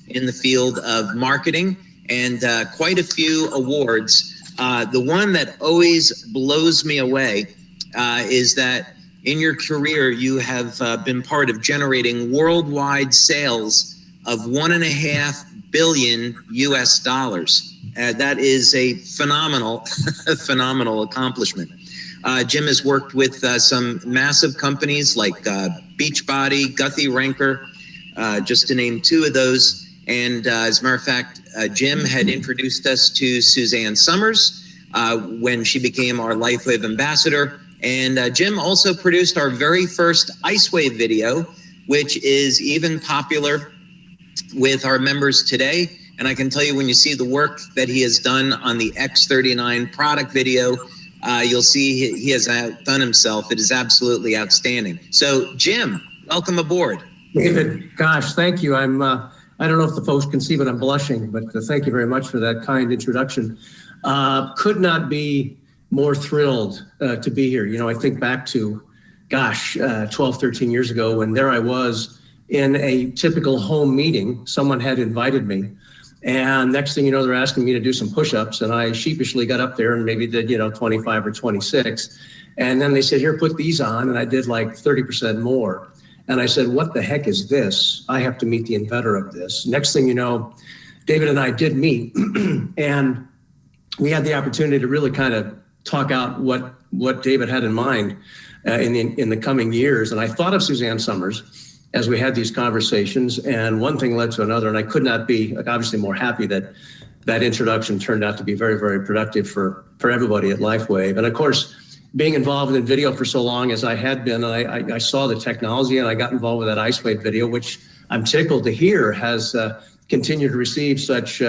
in the field of marketing and quite a few awards. The one that always blows me away is that in your career, you have been part of generating worldwide sales of $1.5 billion US dollars. That is a phenomenal, phenomenal accomplishment. Jim has worked with some massive companies like Beachbody, Guthy-Renker, just to name two of those. And as a matter of fact, Jim had introduced us to Suzanne Summers when she became our LifeWave ambassador. And Jim also produced our very first IceWave video, which is even popular with our members today. And I can tell you, when you see the work that he has done on the X39 product video, you'll see he has outdone himself. It is absolutely outstanding. So Jim, welcome aboard. David, gosh, thank you. I don't know if the folks can see, but I'm blushing, but thank you very much for that kind introduction. Could not be more thrilled to be here. You know, I think back to, gosh, 12, 13 years ago when there I was in a typical home meeting. Someone had invited me. And next thing you know, they're asking me to do some push-ups. And I sheepishly got up there and maybe did, 25 or 26. And then they said, here, put these on. And I did like 30% more. And I said, what the heck is this? I have to meet the inventor of this. Next thing you know, David and I did meet. And we had the opportunity to really kind of talk out what David had in mind in the coming years. And I thought of Suzanne Summers as we had these conversations, and one thing led to another, and I could not be obviously more happy that that introduction turned out to be very, very productive for everybody at LifeWave. And of course, being involved in video for so long as I had been, I saw the technology and I got involved with that IceWave video, which I'm tickled to hear has continued to receive such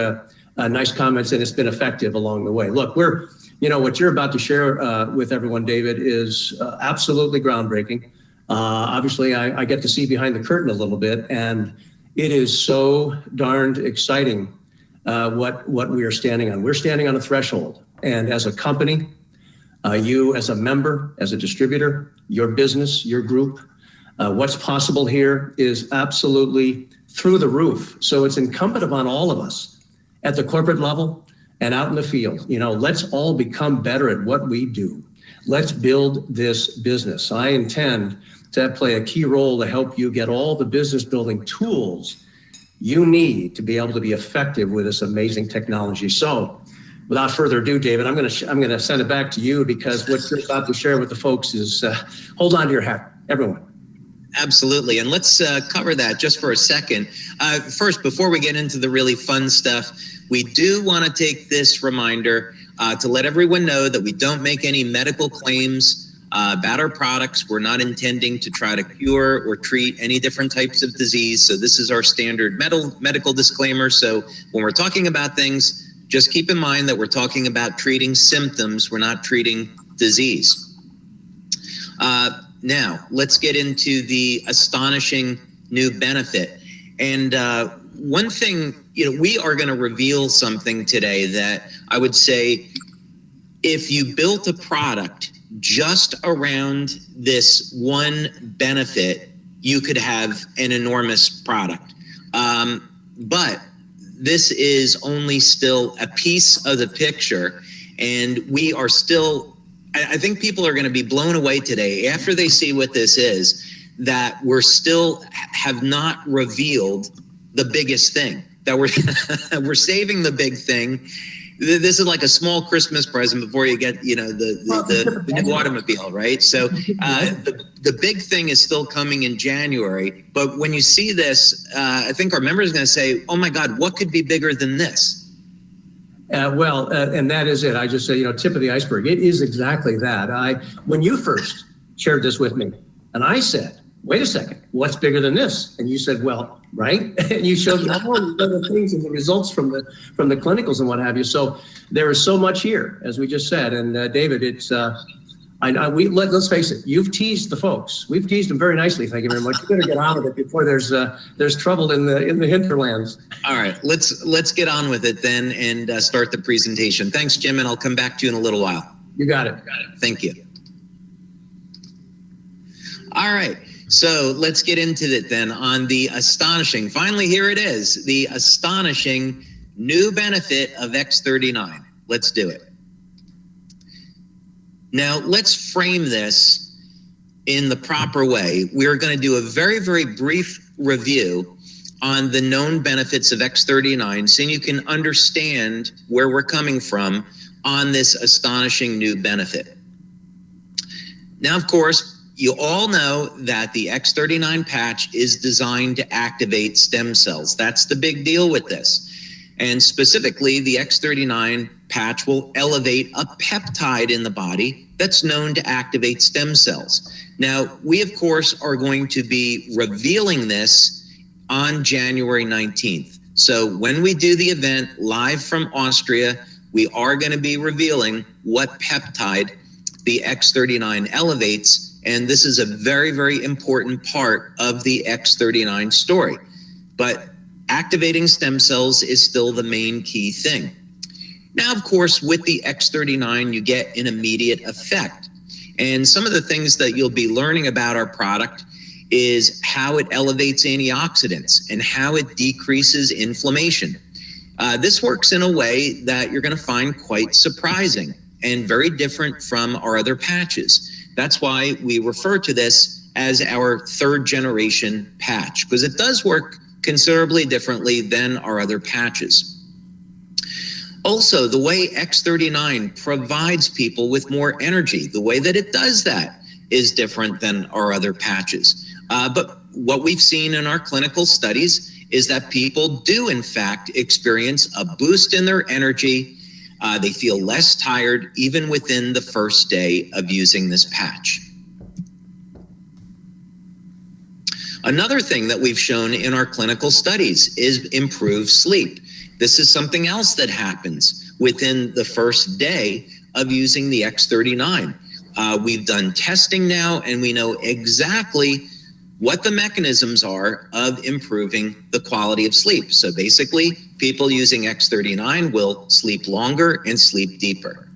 nice comments, and it's been effective along the way. Look, what you're about to share with everyone, David, is absolutely groundbreaking. Obviously, I get to see behind the curtain a little bit, and it is so darned exciting what we are standing on. We're standing on a threshold, and as a company, you as a member, as a distributor, your business, your group, what's possible here is absolutely through the roof. So it's incumbent upon all of us at the corporate level and out in the field. Let's all become better at what we do. Let's build this business. I intend to play a key role to help you get all the business building tools you need to be able to be effective with this amazing technology. So without further ado, David, I'm going to send it back to you, because what you're about to share with the folks is hold on to your hat, everyone. Absolutely. And let's cover that just for a second. First, before we get into the really fun stuff, we do want to take this reminder to let everyone know that we don't make any medical claims about our products. We're not intending to try to cure or treat any different types of disease. So this is our standard medical disclaimer. So when we're talking about things, just keep in mind that we're talking about treating symptoms. We're not treating disease. Now, let's get into the astonishing new benefit. And one thing, we are going to reveal something today that I would say, if you built a product just around this one benefit, you could have an enormous product. But this is only still a piece of the picture, and we are still, I think people are going to be blown away today after they see what this is, that we're still have not revealed the biggest thing, that we're saving the big thing. This is like a small Christmas present before you get, the new automobile, right? So the big thing is still coming in January. But when you see this, I think our members are going to say, oh my God, what could be bigger than this? And that is it. I just say, tip of the iceberg. It is exactly that. When you first shared this with me, and I said, wait a second, what's bigger than this? And you said, well, right? And you showed me all the other things and the results from the clinicals and what have you. So there is so much here, as we just said. And David, it's let's face it. You've teased the folks. We've teased them very nicely. Thank you very much. You better get on with it before there's trouble in the hinterlands. All right, let's get on with it then and start the presentation. Thanks, Jim, and I'll come back to you in a little while. You got it. Thank you. All right. So let's get into it then on the astonishing, finally here it is, the astonishing new benefit of X39. Let's do it. Now let's frame this in the proper way. We're going to do a very, very brief review on the known benefits of X39 so you can understand where we're coming from on this astonishing new benefit. Now, of course, you all know that the X39 patch is designed to activate stem cells. That's the big deal with this. And specifically, the X39 patch will elevate a peptide in the body that's known to activate stem cells. Now, we, of course, are going to be revealing this on January 19th. So when we do the event live from Austria, we are going to be revealing what peptide the X39 elevates. And this is a very, very important part of the X39 story. But activating stem cells is still the main key thing. Now, of course, with the X39, you get an immediate effect. And some of the things that you'll be learning about our product is how it elevates antioxidants and how it decreases inflammation. This works in a way that you're going to find quite surprising and very different from our other patches. That's why we refer to this as our third generation patch, because it does work considerably differently than our other patches. Also, the way X39 provides people with more energy, the way that it does that is different than our other patches. But what we've seen in our clinical studies is that people do, in fact, experience a boost in their energy. They feel less tired even within the first day of using this patch. Another thing that we've shown in our clinical studies is improved sleep. This is something else that happens within the first day of using the X39. We've done testing now, and we know exactly what the mechanisms are of improving the quality of sleep. So basically, people using X39 will sleep longer and sleep deeper.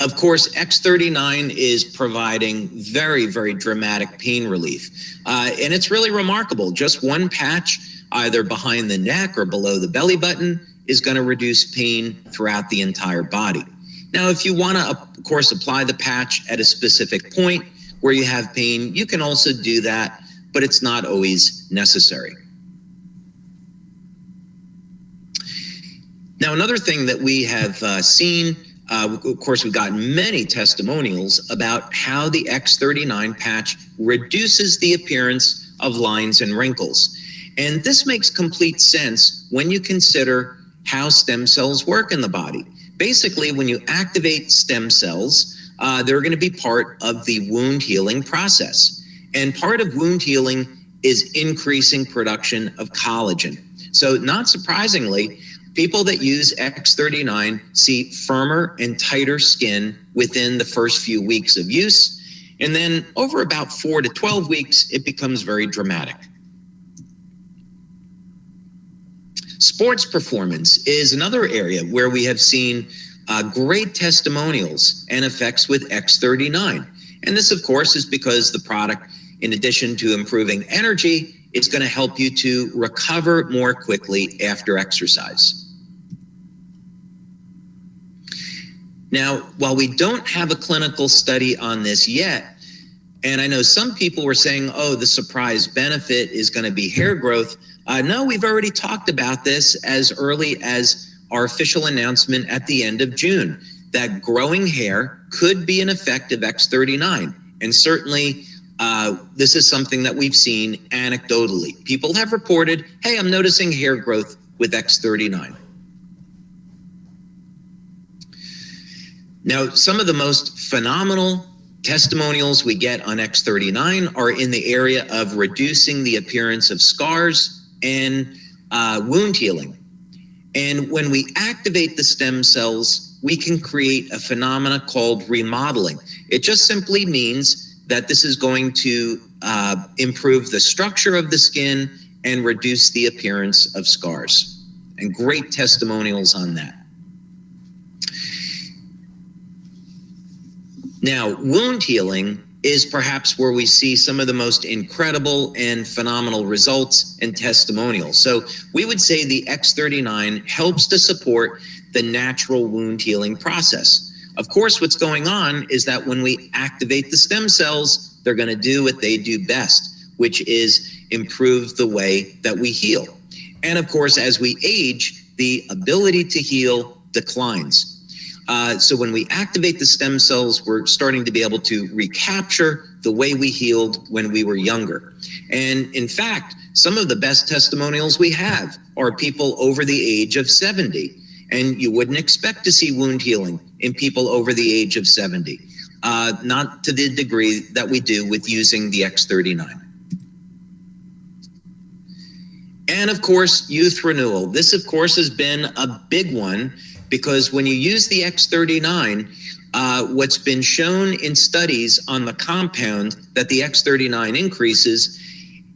Of course, X39 is providing very, very dramatic pain relief. And it's really remarkable. Just one patch, either behind the neck or below the belly button, is going to reduce pain throughout the entire body. Now, if you want to, of course, apply the patch at a specific point where you have pain, you can also do that, but it's not always necessary. Now, another thing that we have seen, of course, we've gotten many testimonials about how the X39 patch reduces the appearance of lines and wrinkles. And this makes complete sense when you consider how stem cells work in the body. Basically, when you activate stem cells, they're going to be part of the wound healing process. And part of wound healing is increasing production of collagen. So not surprisingly, people that use X39 see firmer and tighter skin within the first few weeks of use. And then over about 4 to 12 weeks, it becomes very dramatic. Sports performance is another area where we have seen great testimonials and effects with X39. And this, of course, is because the product, in addition to improving energy, it's going to help you to recover more quickly after exercise. Now, while we don't have a clinical study on this yet, and I know some people were saying, oh, the surprise benefit is going to be hair growth. No, we've already talked about this as early as our official announcement at the end of June, that growing hair could be an effect of X39. And certainly, this is something that we've seen anecdotally. People have reported, hey, I'm noticing hair growth with X39. Now, some of the most phenomenal testimonials we get on X39 are in the area of reducing the appearance of scars and wound healing. And when we activate the stem cells, we can create a phenomena called remodeling. It just simply means that this is going to improve the structure of the skin and reduce the appearance of scars. And great testimonials on that. Now, wound healing is perhaps where we see some of the most incredible and phenomenal results and testimonials. So we would say the X39 helps to support the natural wound healing process. Of course, what's going on is that when we activate the stem cells, they're going to do what they do best, which is improve the way that we heal. And of course, as we age, the ability to heal declines. So when we activate the stem cells, we're starting to be able to recapture the way we healed when we were younger. And in fact, some of the best testimonials we have are people over the age of 70. And you wouldn't expect to see wound healing in people over the age of 70, not to the degree that we do with using the X39. And of course, youth renewal. This, of course, has been a big one, because when you use the X39, what's been shown in studies on the compound that the X39 increases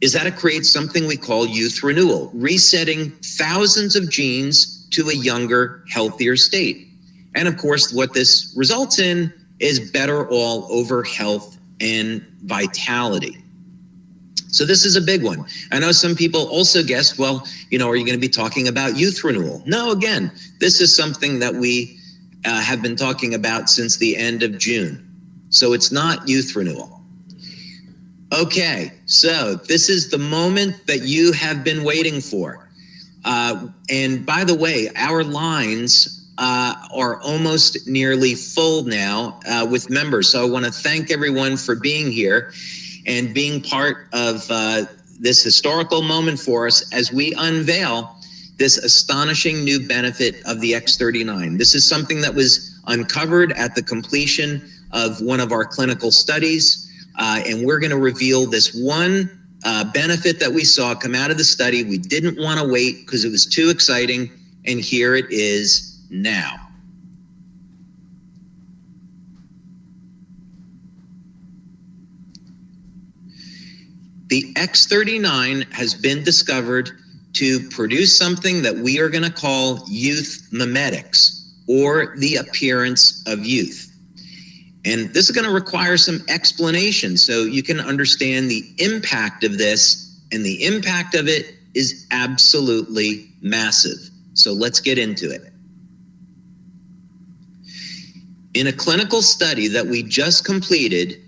is that it creates something we call youth renewal, resetting thousands of genes to a younger, healthier state. And of course, what this results in is better all over health and vitality. So this is a big one. I know some people also guessed, well, are you going to be talking about youth renewal? No, again, this is something that we have been talking about since the end of June. So it's not youth renewal. Okay, so this is the moment that you have been waiting for. And by the way, our lines are almost nearly full now with members. So I want to thank everyone for being here and being part of this historical moment for us as we unveil this astonishing new benefit of the X39. This is something that was uncovered at the completion of one of our clinical studies, and we're going to reveal this one benefit that we saw come out of the study. We didn't want to wait because it was too exciting, and here it is now. The X39 has been discovered to produce something that we are going to call youth mimetics, or the appearance of youth. And this is going to require some explanation so you can understand the impact of this, and the impact of it is absolutely massive. So let's get into it. In a clinical study that we just completed,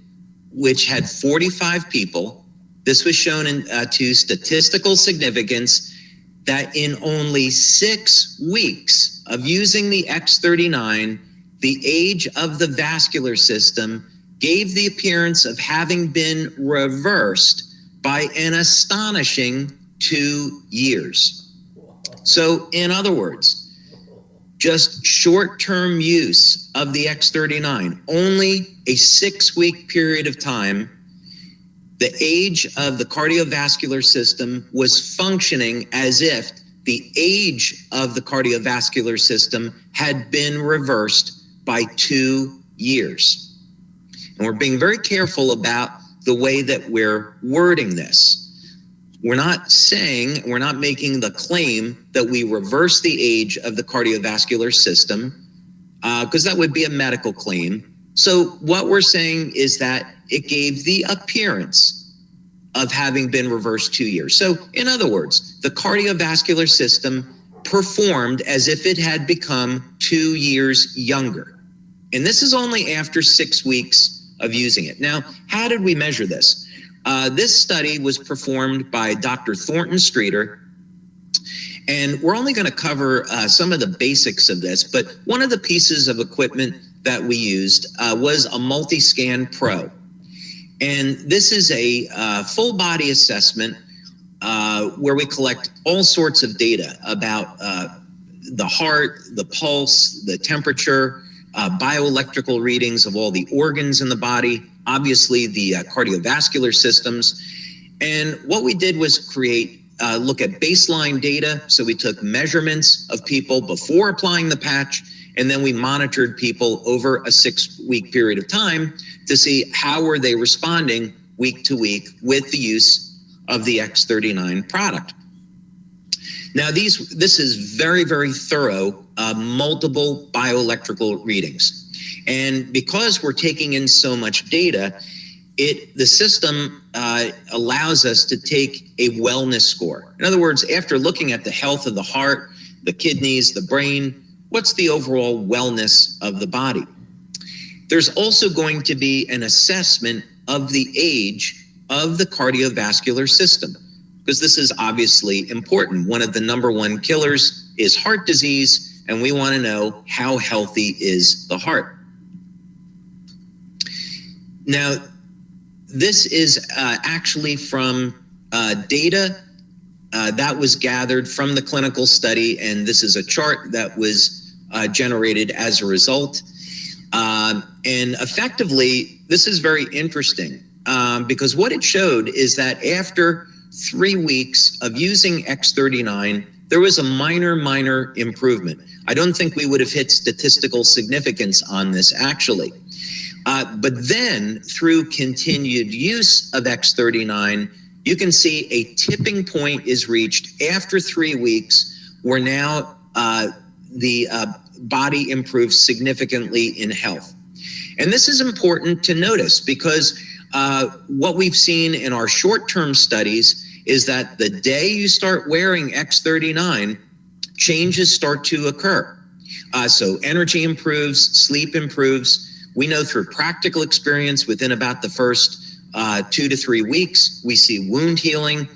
which had 45 people, this was shown to statistical significance that in only 6 weeks of using the X39, the age of the vascular system gave the appearance of having been reversed by an astonishing 2 years. So in other words, just short-term use of the X39, only a 6-week period of time, the age of the cardiovascular system was functioning as if the age of the cardiovascular system had been reversed by 2 years. And we're being very careful about the way that we're wording this. We're not making the claim that we reverse the age of the cardiovascular system, because that would be a medical claim. So what we're saying is that it gave the appearance of having been reversed 2 years. So in other words, the cardiovascular system performed as if it had become 2 years younger. And this is only after 6 weeks of using it. Now, how did we measure this? This study was performed by Dr. Thornton Streeter, and we're only going to cover some of the basics of this, but one of the pieces of equipment that we used was a Multi-Scan Pro. And this is a full body assessment where we collect all sorts of data about the heart, the pulse, the temperature, bioelectrical readings of all the organs in the body, obviously the cardiovascular systems. And what we did was look at baseline data. So we took measurements of people before applying the patch, and then we monitored people over a 6-week period of time to see how were they responding week to week with the use of the X39 product. Now, this is very, very thorough, multiple bioelectrical readings. And because we're taking in so much data, the system allows us to take a wellness score. In other words, after looking at the health of the heart, the kidneys, the brain, what's the overall wellness of the body? There's also going to be an assessment of the age of the cardiovascular system, because this is obviously important. One of the number one killers is heart disease, and we want to know how healthy is the heart. Now, this is actually from data that was gathered from the clinical study, and this is a chart that was generated as a result. And effectively, this is very interesting because what it showed is that after 3 weeks of using X39, there was a minor improvement. I don't think we would have hit statistical significance on this actually. But then through continued use of X39, you can see a tipping point is reached after 3 weeks where now the body improves significantly in health. And this is important to notice because what we've seen in our short-term studies is that the day you start wearing X39, changes start to occur. So energy improves, sleep improves. We know through practical experience within about the first 2 to 3 weeks, we see wound healing.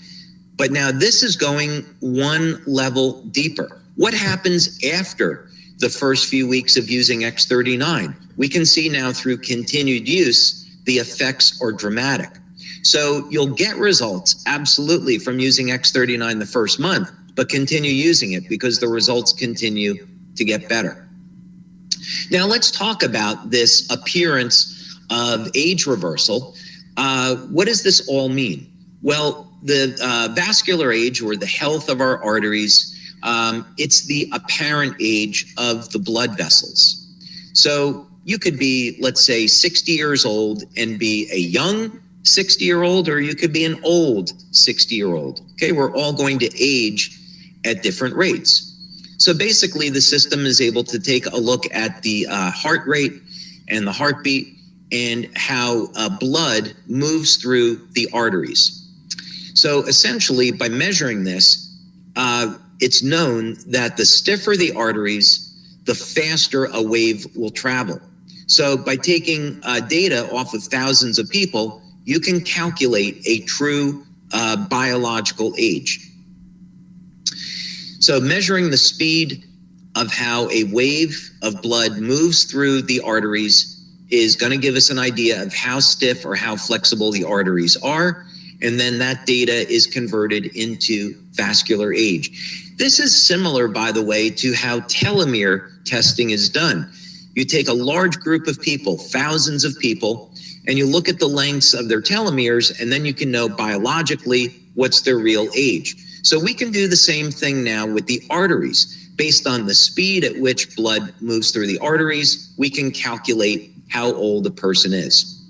But now this is going one level deeper. What happens after the first few weeks of using X39? We can see now through continued use, the effects are dramatic. So you'll get results absolutely from using X39 the first month, but continue using it because the results continue to get better. Now let's talk about this appearance of age reversal. What does this all mean? Well, the vascular age or the health of our arteries, it's the apparent age of the blood vessels. So you could be, let's say, 60 years old and be a young 60-year-old, or you could be an old 60-year-old. Okay, we're all going to age at different rates. So basically, the system is able to take a look at the heart rate and the heartbeat and how blood moves through the arteries. So essentially, by measuring this, it's known that the stiffer the arteries, the faster a wave will travel. So by taking data off of thousands of people, you can calculate a true biological age. So measuring the speed of how a wave of blood moves through the arteries is going to give us an idea of how stiff or how flexible the arteries are. And then that data is converted into vascular age. This is similar, by the way, to how telomere testing is done. You take a large group of people, thousands of people, and you look at the lengths of their telomeres, and then you can know biologically what's their real age. So we can do the same thing now with the arteries. Based on the speed at which blood moves through the arteries, we can calculate how old a person is.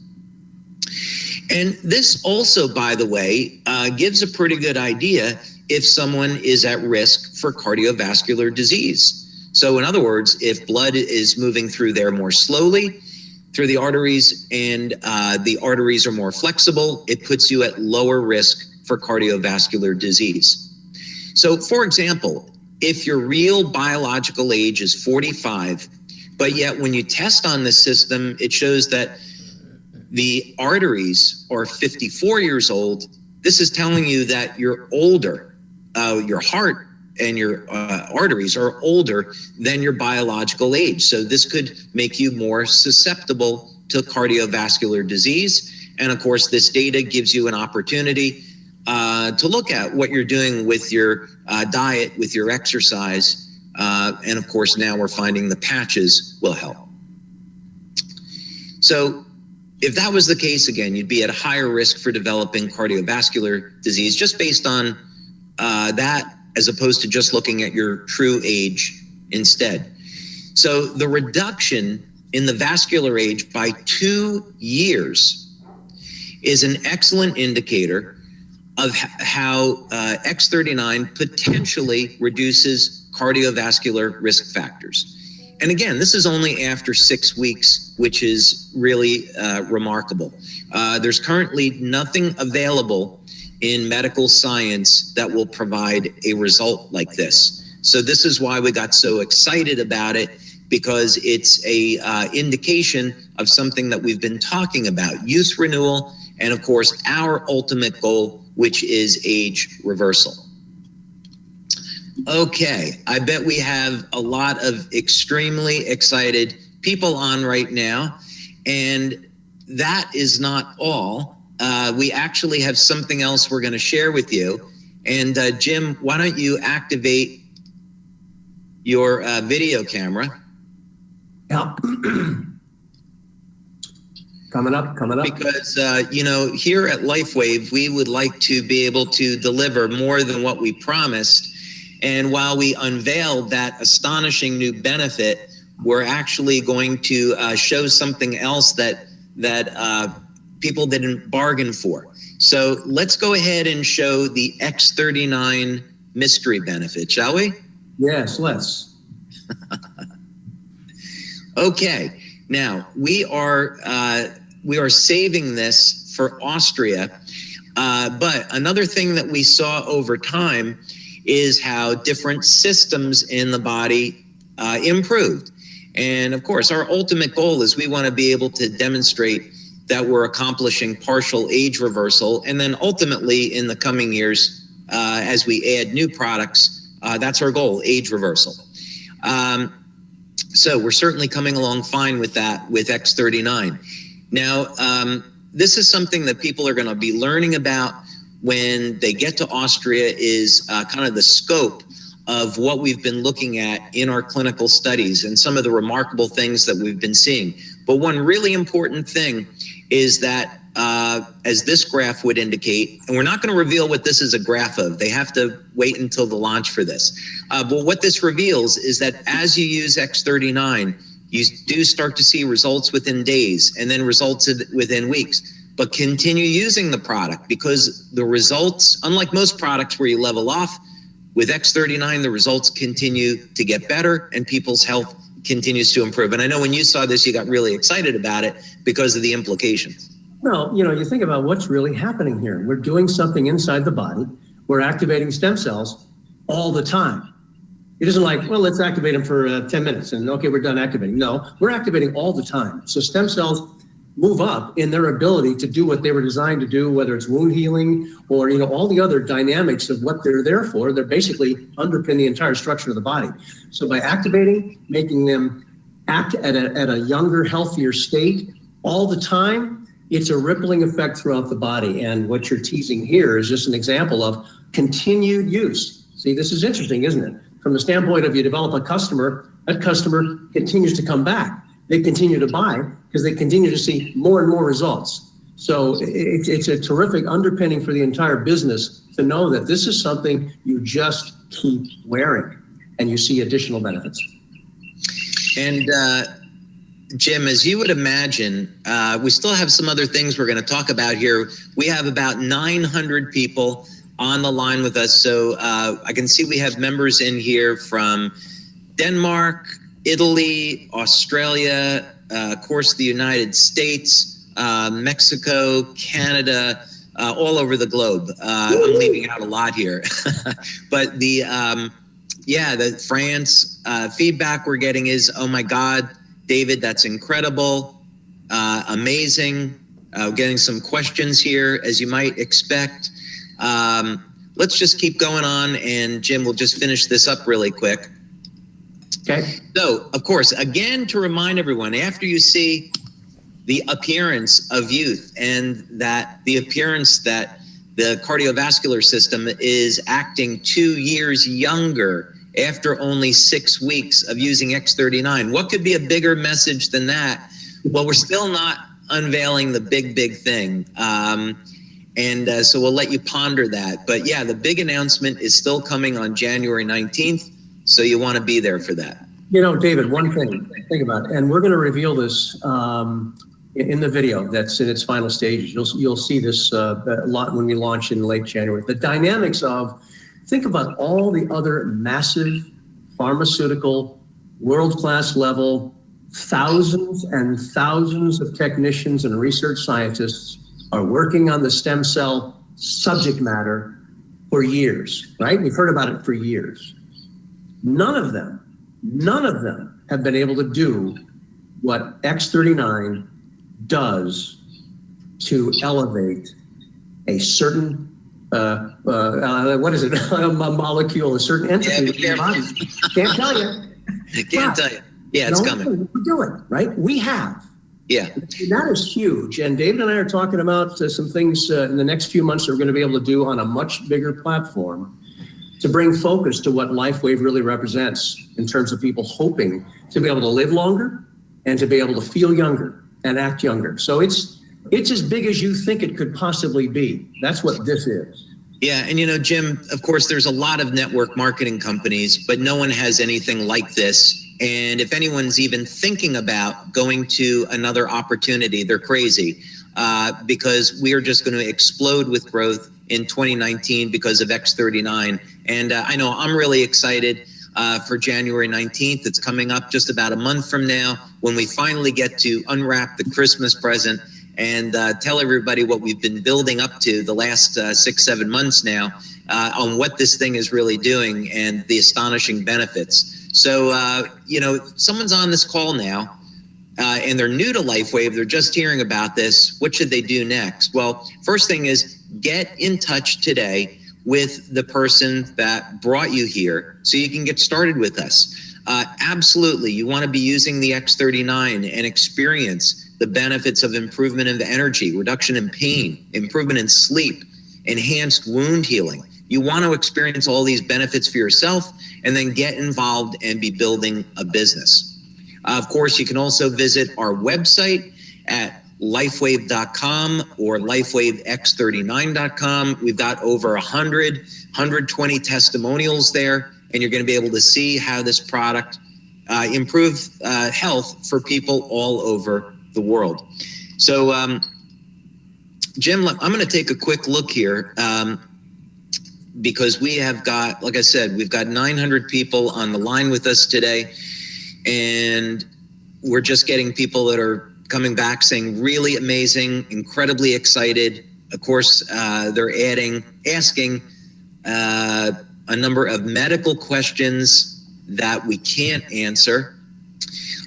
And this also, by the way, gives a pretty good idea if someone is at risk for cardiovascular disease. So in other words, if blood is moving through there more slowly, through the arteries, and the arteries are more flexible, it puts you at lower risk for cardiovascular disease. So for example, if your real biological age is 45, but yet when you test on this system, it shows that the arteries are 54 years old, this is telling you that you're older. Your heart and your arteries are older than your biological age. So this could make you more susceptible to cardiovascular disease. And of course, this data gives you an opportunity to look at what you're doing with your diet, with your exercise. And of course, now we're finding the patches will help. So if that was the case, again, you'd be at a higher risk for developing cardiovascular disease just based on that, as opposed to just looking at your true age instead. So the reduction in the vascular age by 2 years is an excellent indicator of how X39 potentially reduces cardiovascular risk factors. and again, this is only after 6 weeks, which is really remarkable. There's currently nothing available in medical science that will provide a result like this. So this is why we got so excited about it, because it's a indication of something that we've been talking about, youth renewal, and of course, our ultimate goal, which is age reversal. Okay, I bet we have a lot of extremely excited people on right now, and that is not all. We actually have something else we're going to share with you. And Jim, why don't you activate your video camera? Yeah. Coming up. Because, here at LifeWave, we would like to be able to deliver more than what we promised. And while we unveiled that astonishing new benefit, we're actually going to show something else that people didn't bargain for. So let's go ahead and show the X39 mystery benefit, shall we? Yes, let's. Okay, now we are saving this for Austria, but another thing that we saw over time is how different systems in the body improved. And of course, our ultimate goal is we want to be able to demonstrate that we're accomplishing partial age reversal. And then ultimately in the coming years, as we add new products, that's our goal, age reversal. So we're certainly coming along fine with that with X39. Now, this is something that people are going to be learning about when they get to Austria, is kind of the scope of what we've been looking at in our clinical studies and some of the remarkable things that we've been seeing. But one really important thing is that, as this graph would indicate, and we're not going to reveal what this is a graph of, they have to wait until the launch for this. But what this reveals is that as you use X39, you do start to see results within days and then results within weeks. But continue using the product, because the results, unlike most products where you level off, with X39, the results continue to get better and people's health continues to improve. And I know when you saw this, you got really excited about it because of the implications. Well, you think about what's really happening here. We're doing something inside the body. We're activating stem cells all the time. It isn't like, well, let's activate them for 10 minutes and okay, we're done activating. No, we're activating all the time. So stem cells move up in their ability to do what they were designed to do, whether it's wound healing or all the other dynamics of what they're there for. They're basically underpin the entire structure of the body. So by activating, making them act at a younger, healthier state all the time, it's a rippling effect throughout the body. And what you're teasing here is just an example of continued use. See, this is interesting, isn't it? From the standpoint of you develop a customer, that customer continues to come back. They continue to buy because they continue to see more and more results. So it's a terrific underpinning for the entire business to know that this is something you just keep wearing and you see additional benefits. And Jim, as you would imagine, we still have some other things we're going to talk about here. We have about 900 people on the line with us. So I can see we have members in here from Denmark, Italy, Australia, of course, the United States, Mexico, Canada, all over the globe. I'm leaving out a lot here. But the France feedback we're getting is, oh my God, David, that's incredible, amazing. Getting some questions here, as you might expect. Let's just keep going on, and Jim, we'll just finish this up really quick. Okay. So, of course, again, to remind everyone, after you see the appearance of youth and that the appearance that the cardiovascular system is acting 2 years younger after only 6 weeks of using X39, what could be a bigger message than that? Well, we're still not unveiling the big thing. So we'll let you ponder that. But yeah, the big announcement is still coming on January 19th. So you want to be there for that. David, one thing, think about it, and we're going to reveal this in the video that's in its final stages. You'll see this a lot when we launch in late January. The dynamics of, think about all the other massive pharmaceutical world-class level, thousands and thousands of technicians and research scientists are working on the stem cell subject matter for years, right? We've heard about it for years. None of them have been able to do what X39 does to elevate a certain what is it? A molecule, a certain entity in your body. Can't tell you. Can't tell you. Yeah, it's coming. We're doing, right? We have. Yeah. That is huge. And David and I are talking about some things in the next few months that we're going to be able to do on a much bigger platform to bring focus to what LifeWave really represents in terms of people hoping to be able to live longer and to be able to feel younger and act younger. So it's as big as you think it could possibly be. That's what this is. Yeah, and Jim, of course, there's a lot of network marketing companies, but no one has anything like this. And if anyone's even thinking about going to another opportunity, they're crazy, because we are just going to explode with growth in 2019 because of X39. And I know I'm really excited for January 19th. It's coming up just about a month from now when we finally get to unwrap the Christmas present and tell everybody what we've been building up to the last 6-7 months now on what this thing is really doing and the astonishing benefits. So, someone's on this call now and they're new to LifeWave. They're just hearing about this. What should they do next? Well, first thing is get in touch today with the person that brought you here so you can get started with us. Absolutely. You want to be using the X39 and experience the benefits of improvement in the energy, reduction in pain, improvement in sleep, enhanced wound healing. You want to experience all these benefits for yourself and then get involved and be building a business. Of course, you can also visit our website at lifewave.com or lifewavex39.com. We've got over 120 testimonials there, and you're going to be able to see how this product improves health for people all over the world. So, Jim, I'm going to take a quick look here. Because we have got, like I said, we've got 900 people on the line with us today, and we're just getting people that are coming back saying really amazing, incredibly excited. Of course, they're asking a number of medical questions that we can't answer.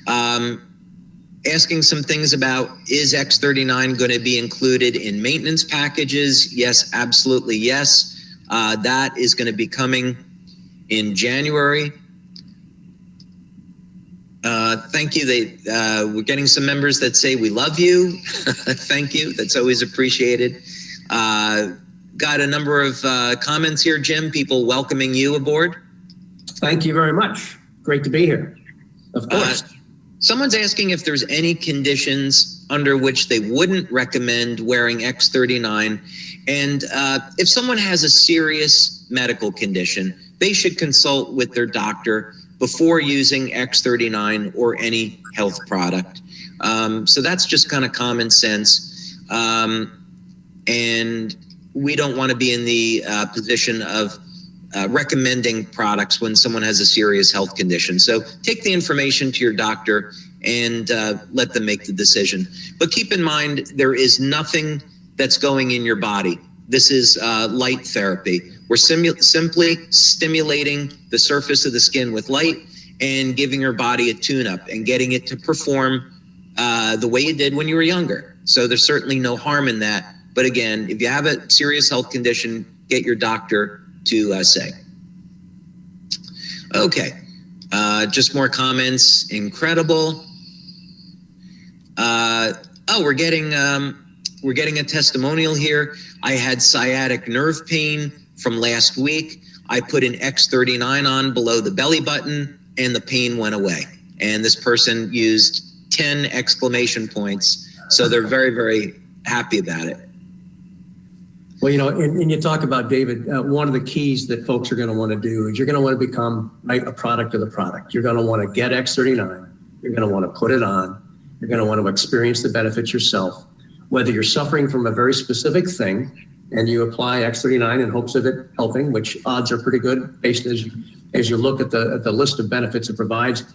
Asking some things about, is X39 going to be included in maintenance packages? Yes, absolutely yes. That is going to be coming in January. Thank you. We're getting some members that say we love you. Thank you. That's always appreciated. Got a number of comments here, Jim, people welcoming you aboard. Thank you very much. Great to be here. Of course. Someone's asking if there's any conditions under which they wouldn't recommend wearing X39. And if someone has a serious medical condition, they should consult with their doctor before using X39 or any health product. So that's just kind of common sense. And we don't want to be in the position of recommending products when someone has a serious health condition. So take the information to your doctor and let them make the decision. But keep in mind, there is nothing that's going in your body. This is light therapy. We're simply stimulating the surface of the skin with light and giving your body a tune-up and getting it to perform the way it did when you were younger. So there's certainly no harm in that. But again, if you have a serious health condition, get your doctor to say. Okay, just more comments. Incredible. We're getting a testimonial here. I had sciatic nerve pain from last week. I put an X39 on below the belly button and the pain went away. And this person used 10 exclamation points. So they're very, very happy about it. Well, and you talk about, David, one of the keys that folks are going to want to do is you're going to want to become a product of the product. You're going to want to get X39. You're going to want to put it on. You're going to want to experience the benefits yourself. Whether you're suffering from a very specific thing and you apply X39 in hopes of it helping, which odds are pretty good based as you look at the list of benefits it provides.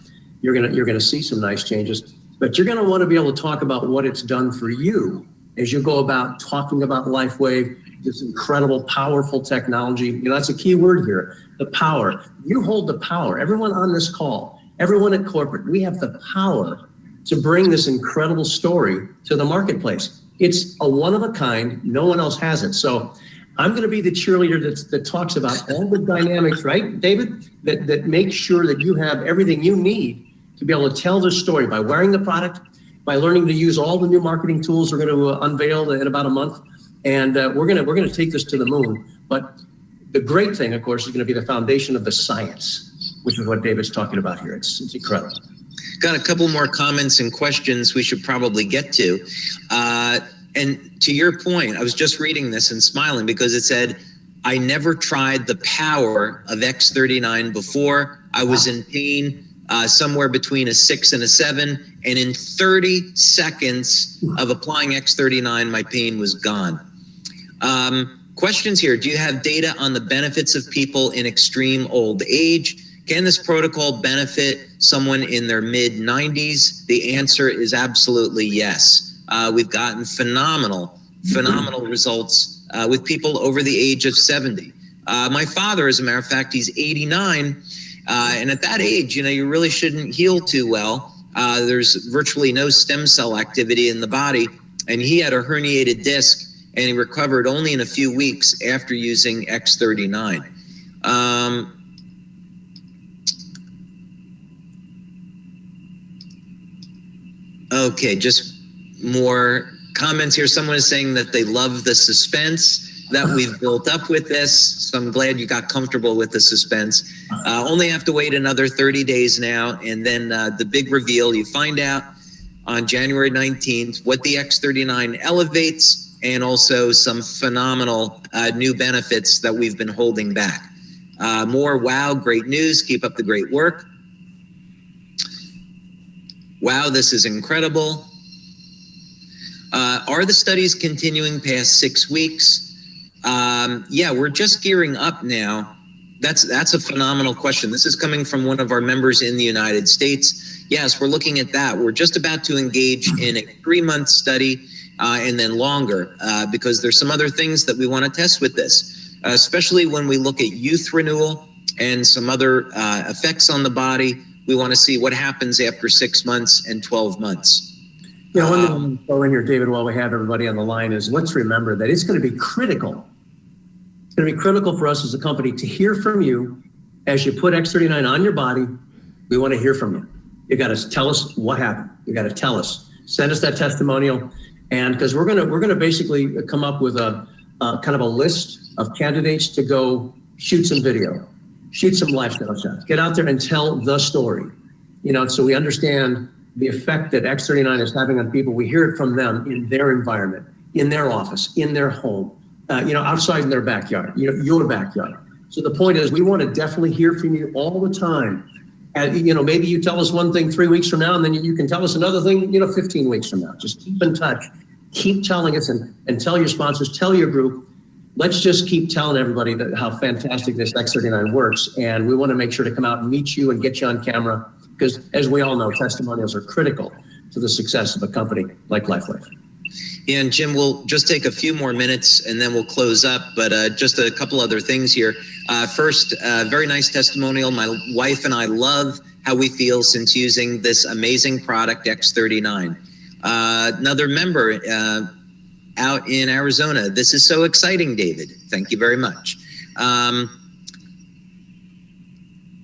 you're gonna see some nice changes. But you're gonna want to be able to talk about what it's done for you as you go about talking about LifeWave, this incredible, powerful technology. You know, that's a key word here, the power. You hold the power. Everyone on this call, everyone at corporate, we have the power to bring this incredible story to the marketplace. It's a one of a kind. No one else has it. So I'm going to be the cheerleader that talks about all the dynamics, right, David? That makes sure that you have everything you need to be able to tell this story by wearing the product, by learning to use all the new marketing tools we're going to unveil in about a month. And we're going to take this to the moon. But the great thing, of course, is going to be the foundation of the science, which is what David's talking about here. It's incredible. Got a couple more comments and questions we should probably get to. And to your point, I was just reading this and smiling because it said, I never tried the power of X39 before. I was in pain somewhere between a 6 and a 7. And in 30 seconds of applying X39, my pain was gone. Questions here. Do you have data on the benefits of people in extreme old age? Can this protocol benefit someone in their mid-90s? The answer is absolutely yes. We've gotten phenomenal results with people over the age of 70. My father, as a matter of fact, he's 89. And at that age, you know, you really shouldn't heal too well. There's virtually no stem cell activity in the body. And he had a herniated disc and he recovered only in a few weeks after using X39. Okay, just more comments here. Someone is saying that they love the suspense that we've built up with this. So I'm glad you got comfortable with the suspense. Only have to wait another 30 days now. And then the big reveal, you find out on January 19th what the X39 elevates and also some phenomenal new benefits that we've been holding back. More wow, great news. Keep up the great work. Wow, this is incredible. Are the studies continuing past 6 weeks? Yeah, we're just gearing up now. That's a phenomenal question. This is coming from one of our members in the United States. Yes, we're looking at that. We're just about to engage in a 3-month study and then longer because there's some other things that we want to test with this, especially when we look at youth renewal and some other effects on the body. We want to see what happens after 6 months and 12 months. You know, one thing I'm throw in here, David, while we have everybody on the line is let's remember that it's going to be critical. It's going to be critical for us as a company to hear from you as you put X39 on your body. We want to hear from you. You got to tell us what happened. You got to tell us. Send us that testimonial, and because we're gonna basically come up with a kind of a list of candidates to go shoot some video, shoot some lifestyle shots, get out there and tell the story. You know, so we understand the effect that X39 is having on people. We hear it from them in their environment, in their office, in their home, you know, outside in their backyard, you know, your backyard. So the point is we want to definitely hear from you all the time. And, you know, maybe you tell us one thing 3 weeks from now, and then you can tell us another thing, you know, 15 weeks from now. Just keep in touch. Keep telling us and tell your sponsors, tell your group. Let's just keep telling everybody that how fantastic this X39 works. And we want to make sure to come out and meet you and get you on camera. Because as we all know, testimonials are critical to the success of a company like LifeWave. Yeah, and Jim, we'll just take a few more minutes and then we'll close up. But just a couple other things here. First, very nice testimonial. My wife and I love how we feel since using this amazing product, X39. Another member out in Arizona. This is so exciting, David. Thank you very much.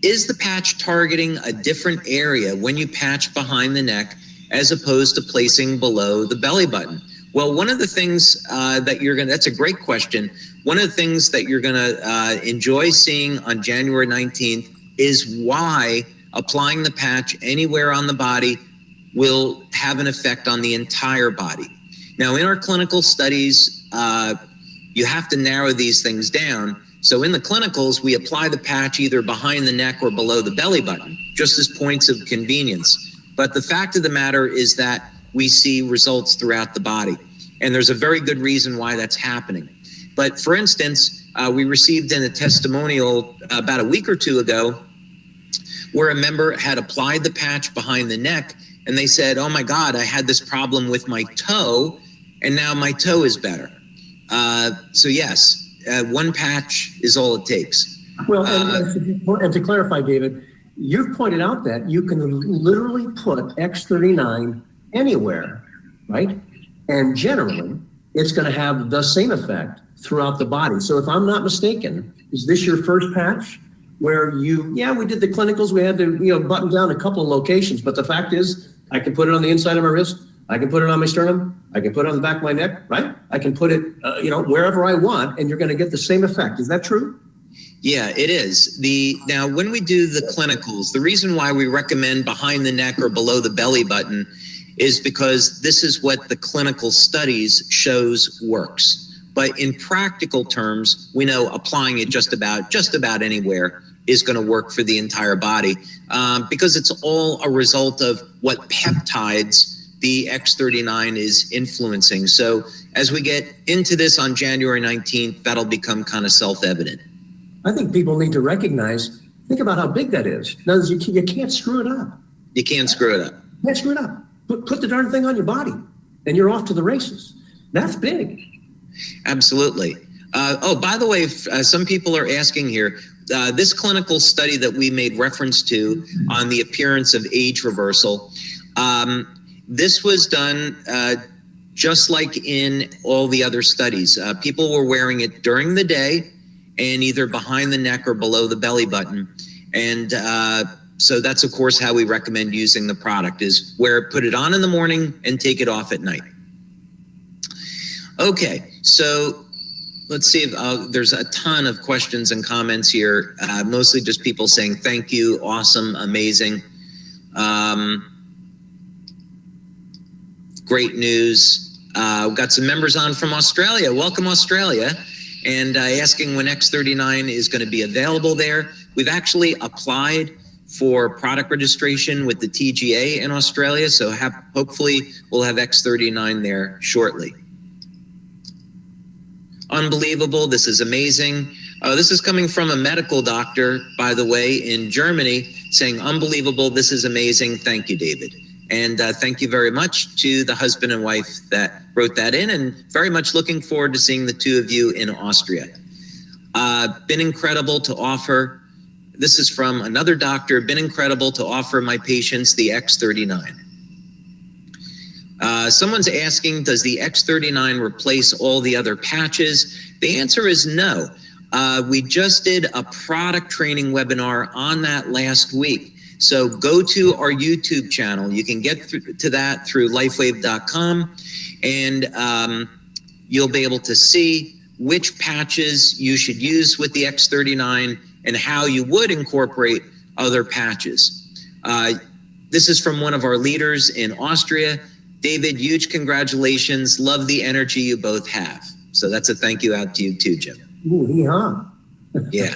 Is the patch targeting a different area when you patch behind the neck as opposed to placing below the belly button? Well, one of the things that's a great question. One of the things that you're gonna enjoy seeing on January 19th is why applying the patch anywhere on the body will have an effect on the entire body. Now, in our clinical studies, you have to narrow these things down. So in the clinicals, we apply the patch either behind the neck or below the belly button, just as points of convenience. But the fact of the matter is that we see results throughout the body. And there's a very good reason why that's happening. But for instance, we received in a testimonial about a week or two ago, where a member had applied the patch behind the neck and they said, oh my God, I had this problem with my toe and now my toe is better. So yes, one patch is all it takes. Well, and to clarify, David, you've pointed out that you can literally put X39 anywhere, right? And generally, it's going to have the same effect throughout the body. So if I'm not mistaken, is this your first patch where we did the clinicals, we had to, button down a couple of locations, but the fact is I can put it on the inside of my wrist, I can put it on my sternum, I can put it on the back of my neck, right? I can put it, wherever I want, and you're going to get the same effect. Is that true? Yeah, it is. Now, when we do the clinicals, the reason why we recommend behind the neck or below the belly button is because this is what the clinical studies shows works. But in practical terms, we know applying it just about anywhere is going to work for the entire body because it's all a result of what peptides the X39 is influencing. So as we get into this on January 19th, that'll become kind of self-evident. I think people need to recognize, think about how big that is. Now, you can't screw it up. You can't screw it up. You can't screw it up. Put the darn thing on your body and you're off to the races. That's big. Absolutely. By the way, some people are asking here, this clinical study that we made reference to on the appearance of age reversal, this was done just like in all the other studies. People were wearing it during the day and either behind the neck or below the belly button. And so that's, of course, how we recommend using the product is put it on in the morning and take it off at night. Okay, so let's see if there's a ton of questions and comments here, mostly just people saying thank you, awesome, amazing. Great news. We've got some members on from Australia. Welcome, Australia. And asking when X39 is going to be available there. We've actually applied for product registration with the TGA in Australia, so hopefully we'll have X39 there shortly. Unbelievable. This is amazing. This is coming from a medical doctor, by the way, in Germany, saying, unbelievable. This is amazing. Thank you, David. And thank you very much to the husband and wife that wrote that in, and very much looking forward to seeing the two of you in Austria. Been incredible to offer. This is from another doctor. Been incredible to offer my patients the X39. Someone's asking, does the X39 replace all the other patches? The answer is no. We just did a product training webinar on that last week. So go to our YouTube channel. You can get to that through lifewave.com, and you'll be able to see which patches you should use with the X39 and how you would incorporate other patches. This is from one of our leaders in Austria. David, huge congratulations. Love the energy you both have. So that's a thank you out to you too, Jim. Ooh, yeah. Yeah.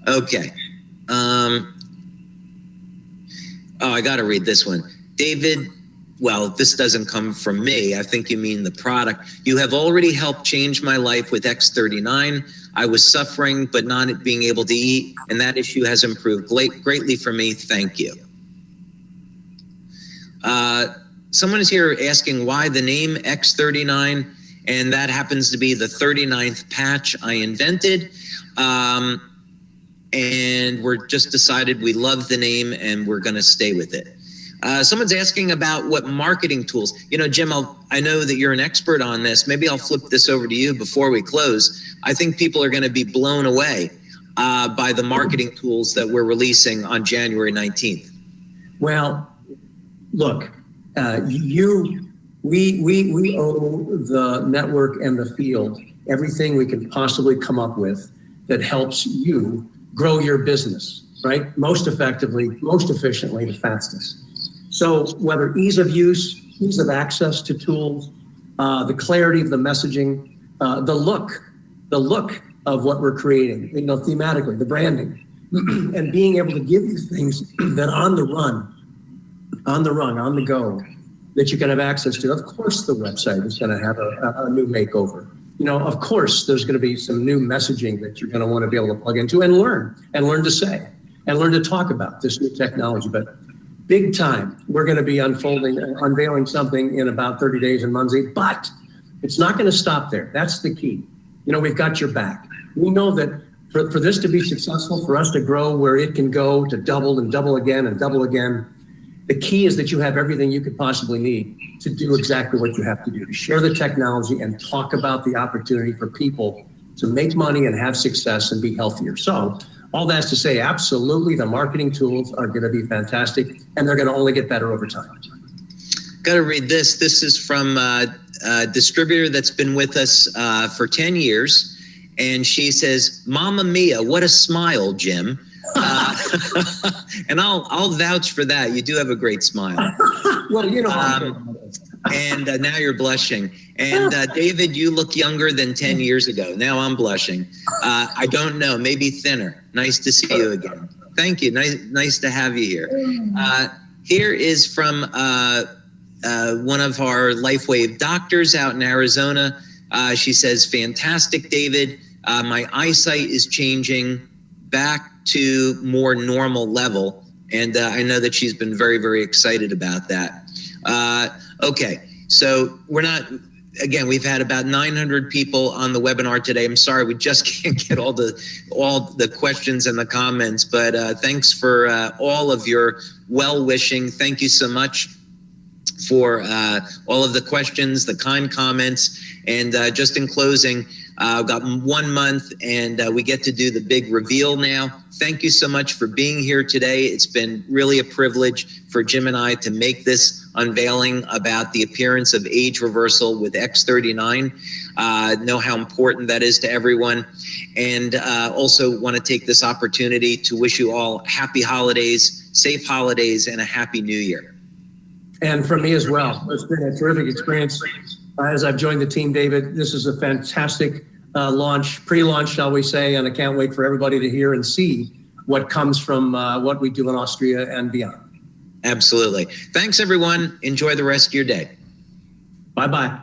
Okay. I got to read this one. David, well, this doesn't come from me. I think you mean the product. You have already helped change my life with X39. I was suffering, but not being able to eat, and that issue has improved greatly for me. Thank you. Someone is here asking why the name X39, and that happens to be the 39th patch I invented. And we're just decided we love the name and we're going to stay with it. Someone's asking about what marketing tools. Jim, I know that you're an expert on this. Maybe I'll flip this over to you before we close. I think people are going to be blown away by the marketing tools that we're releasing on January 19th. Well, look, we owe the network and the field everything we can possibly come up with that helps you grow your business, right? Most effectively, most efficiently, the fastest. So whether ease of use, ease of access to tools, the clarity of the messaging, the look of what we're creating, thematically, the branding, and being able to give you things that on the go, that you can have access to. Of course, the website is going to have a new makeover. Of course, there's going to be some new messaging that you're going to want to be able to plug into and learn to say. and learn to talk about this new technology. But big time, we're going to be unveiling something in about 30 days in Muncie, but it's not going to stop there. That's the key. We've got your back. We know that for this to be successful, for us to grow where it can go to double and double again and double again, the key is that you have everything you could possibly need to do exactly what you have to do, to share the technology and talk about the opportunity for people to make money and have success and be healthier. So all that's to say, absolutely, the marketing tools are going to be fantastic, and they're going to only get better over time. Got to read this. This is from a distributor that's been with us for 10 years. And she says, "Mamma mia, what a smile, Jim." And I'll vouch for that. You do have a great smile. Well, and now you're blushing. And David, you look younger than 10 years ago. Now I'm blushing. I don't know, maybe thinner. Nice to see you again. Thank you. Nice to have you here. Here is from one of our LifeWave doctors out in Arizona. She says, "Fantastic, David. My eyesight is changing back to more normal level." And I know that she's been very, very excited about that. Okay, so we've had about 900 people on the webinar today. I'm sorry, we just can't get all the questions and the comments, but thanks for all of your well-wishing. Thank you so much for all of the questions, the kind comments. And just in closing, I've got 1 month and we get to do the big reveal now. Thank you so much for being here today. It's been really a privilege for Jim and I to make this unveiling about the appearance of age reversal with X39. Know how important that is to everyone. And also want to take this opportunity to wish you all happy holidays, safe holidays, and a happy new year. And from me as well. It's been a terrific experience. As I've joined the team, David, this is a fantastic pre-launch, shall we say, and I can't wait for everybody to hear and see what comes from what we do in Austria and beyond. Absolutely. Thanks, everyone. Enjoy the rest of your day. Bye-bye.